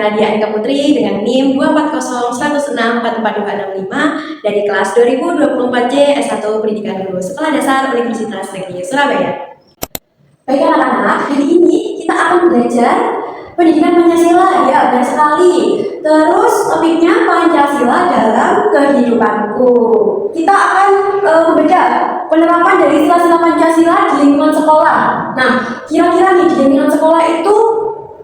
Nadia Eka Putri dengan NIM 24010644265 dari kelas 2024C S1 Pendidikan Guru Sekolah Dasar Universitas Negeri Surabaya. Baik anak-anak, hari ini kita akan belajar pendidikan Pancasila, ya benar sekali. Terus topiknya Pancasila dalam kehidupanku. Kita akan membedah penerapan dari sila-sila Pancasila di lingkungan sekolah. Nah, kira-kira nih di lingkungan sekolah itu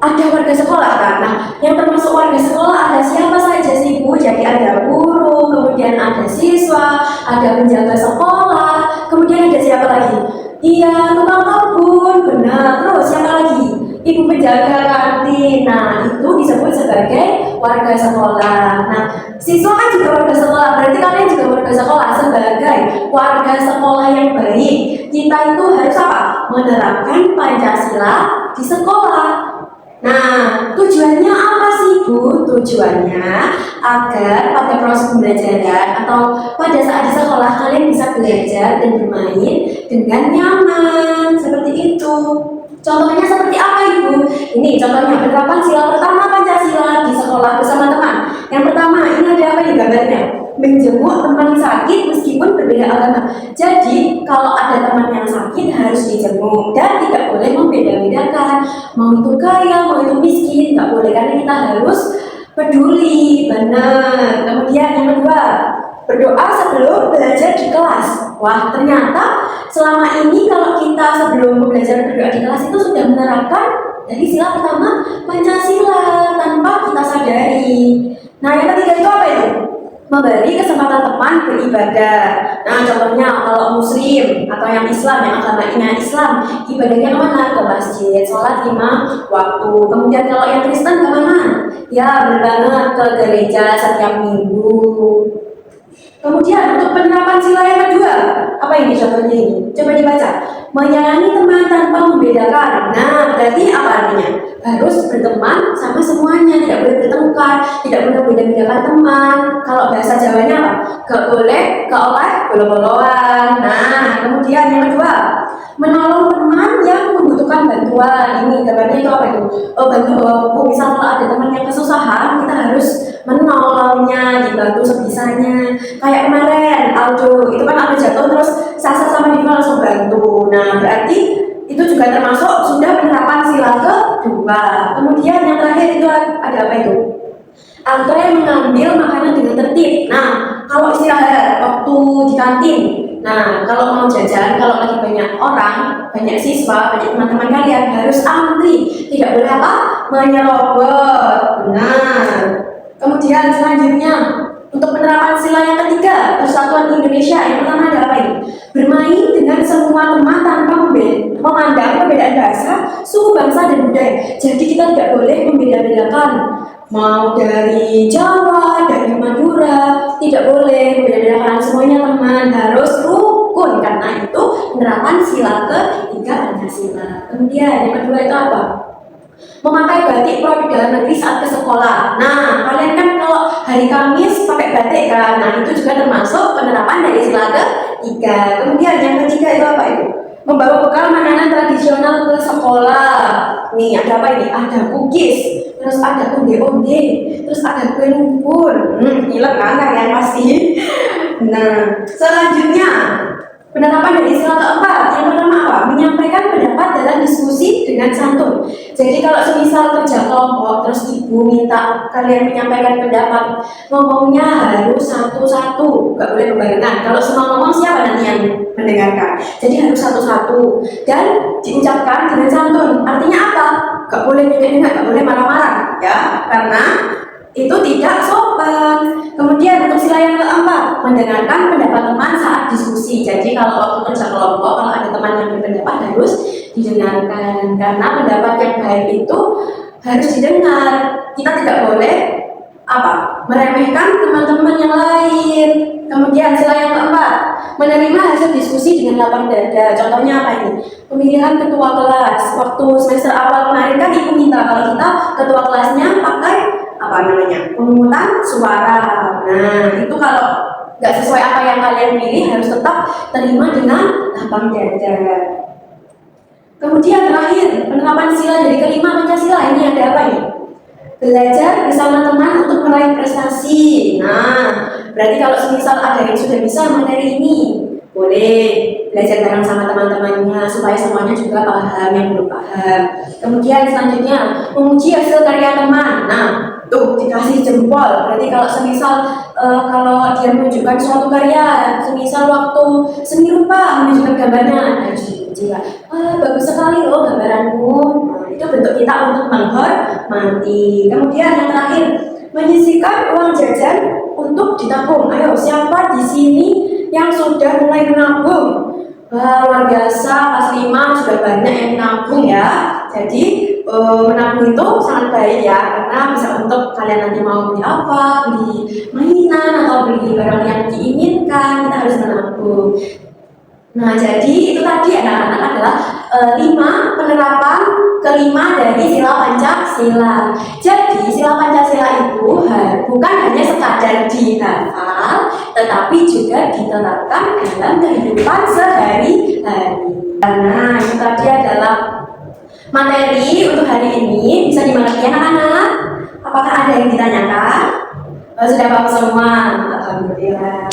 ada warga sekolah kan? Nah, yang termasuk warga sekolah ada siapa saja sih Bu? Jadi ada guru, kemudian ada siswa, ada penjaga sekolah, kemudian ada siapa lagi? Iya, tukang kebun, benar. Terus siapa lagi? Ibu penjaga kantin. Nah, itu disebut sebagai warga sekolah. Nah, siswa kan juga warga sekolah. Berarti kalian juga warga sekolah. Sebagai warga sekolah yang baik, kita itu harus apa? Menerapkan Pancasila di sekolah. Nah, tujuannya apa sih Bu? Tujuannya agar pada proses pembelajaran atau pada saat di sekolah kalian bisa belajar dan bermain dengan nyaman, seperti itu. Contohnya seperti apa Ibu? Ini contohnya penerapan sila pertama Pancasila di sekolah bersama teman. Yang pertama, ini ada apa nih gambarnya? Menjenguk teman sakit meskipun berbeda agama. Jadi kalau ada teman yang sakit harus dijenguk dan tidak boleh membeda-bedakan. Mau itu kaya, mau itu miskin, nggak boleh karena kita harus peduli, benar. Kemudian yang kedua, berdoa sebelum belajar di kelas. Wah, ternyata selama ini kalau kita sebelum belajar berdoa di kelas itu sudah menerapkan dari sila pertama Pancasila tanpa kita sadari. Nah, yang ketiga itu apa itu? Memberi kesempatan teman beribadah. Nah, contohnya kalau Muslim atau yang Islam, yang agamanya Islam, ibadahnya kemana? Ke masjid, sholat 5 waktu. Kemudian kalau yang Kristen kemana? Ya, benar ke gereja setiap minggu. Kemudian untuk penerapan sila yang kedua, apa ini contohnya ini? Coba dibaca. Menyayangi teman tanpa membedakan. Nah, berarti apa artinya? Harus berteman sama semuanya, tidak boleh bertengkar, tidak boleh beda-bedakan teman. Kalau bahasa Jawanya apa? Gak boleh keoleh bolo-boloan. Nah, kemudian yang kedua, menolong teman yang membutuhkan bantuan. Ini gambarnya itu apa itu? Oh, bantu bawa buku. Misal kalau ada teman yang kesusahan, kita harus menolongnya, dibantu sebisanya. Kayak kemarin Aldo, itu kan Aldo jatuh terus Sasa sama Diva langsung bantu. Nah, berarti itu juga termasuk sudah penerapan sila kedua. Kemudian yang terakhir itu ada apa itu? Antre mengambil makanan dengan tertib. Nah, kalau istirahat waktu di kantin, nah kalau mau jajan, kalau lagi banyak orang, banyak siswa, banyak teman-teman kalian harus antri, tidak boleh apa? Menyerobot. Nah, kemudian selanjutnya untuk penerapan sila yang ketiga, Persatuan Indonesia, yang pertama ada apa ini? Bermain dengan semua teman tanpa memandang perbedaan bahasa, suku, bangsa, dan budaya. Jadi kita tidak boleh membeda-bedakan. Mau dari Jawa, dari Madura, tidak boleh membeda-bedakan. Semuanya teman, harus rukun. Karena itu penerapan sila ketiga Pancasila. Kemudian yang kedua itu apa? Memakai batik produk dalam negeri saat ke sekolah. Nah, kalian kan kalau hari Kamis pakai batik kan. Nah, itu juga termasuk penerapan dari sila ketiga. Kemudian yang ketiga itu apa itu? Membawa bekal makanan tradisional ke sekolah. Nih, ada apa ini? Ada cookies, terus ada onde-onde, terus ada kue lumpur. Gila kan kalian pasti. Nah, selanjutnya penerapan dari sila keempat. Yang pertama apa? Menyampaikan pendapat dalam diskusi dengan santun. Jadi kalau semisal kerja kelompok, terus ibu minta kalian menyampaikan pendapat, ngomongnya harus satu-satu, gak boleh kebarengan. Kalau semua ngomong siapa nanti yang mendengarkan? Jadi harus satu-satu dan diucapkan dengan santun. Artinya apa? Gak boleh nyengak-nyengak, gak boleh marah-marah, ya, karena itu tidak sopan. Kemudian untuk sila yang keempat, mendengarkan pendapat teman saat diskusi. Jadi kalau waktu kerja kelompok, kalau ada teman yang berpendapat harus didengarkan, karena pendapat yang baik itu harus didengar. Kita tidak boleh apa? Meremehkan teman-teman yang lain. Kemudian sila yang keempat, menerima hasil diskusi dengan lapang dada. Contohnya apa ini? Pemilihan ketua kelas. Waktu semester awal kemarin kan ibu minta kalau kita ketua kelasnya pakai apa namanya? Pemungutan suara. Nah, itu kalau nggak sesuai apa yang kalian pilih harus tetap terima dengan lapang dada. Kemudian terakhir, penerapan sila dari kelima Pancasila. Ini ada apa ini? Belajar bersama teman untuk meraih prestasi. Nah, berarti kalau semisal ada yang sudah bisa materi ini, boleh belajar bareng sama teman-temannya supaya semuanya juga paham yang belum paham. Kemudian selanjutnya, memuji hasil karya teman. Nah, tuh dikasih jempol. Berarti kalau semisal kalau dia menunjukkan suatu karya, semisal waktu seni rupa menunjukkan gambarnya, nah dipuji. Bagus sekali loh gambaranmu. Nah, itu bentuk kita untuk menghormati. Kemudian yang terakhir, menyisihkan uang jajan untuk ditabung. Ayo, siapa di sini yang sudah mulai menabung? Wah, luar biasa, kelas 5 sudah banyak yang menabung ya. Jadi menabung itu sangat baik ya, karena bisa untuk kalian nanti mau beli apa, beli mainan atau beli barang yang diinginkan, kita harus menabung. Nah, jadi itu tadi anak-anak adalah 5 penerapan kelima dari sila Pancasila. Jadi sila Pancasila itu bukan hanya sekadar dihafal, tetapi juga diterapkan dalam kehidupan sehari-hari. Nah, itu tadi adalah materi untuk hari ini. Bisa dimengerti anak-anak? Apakah ada yang ditanyakan? Sudah paham semua? Alhamdulillah.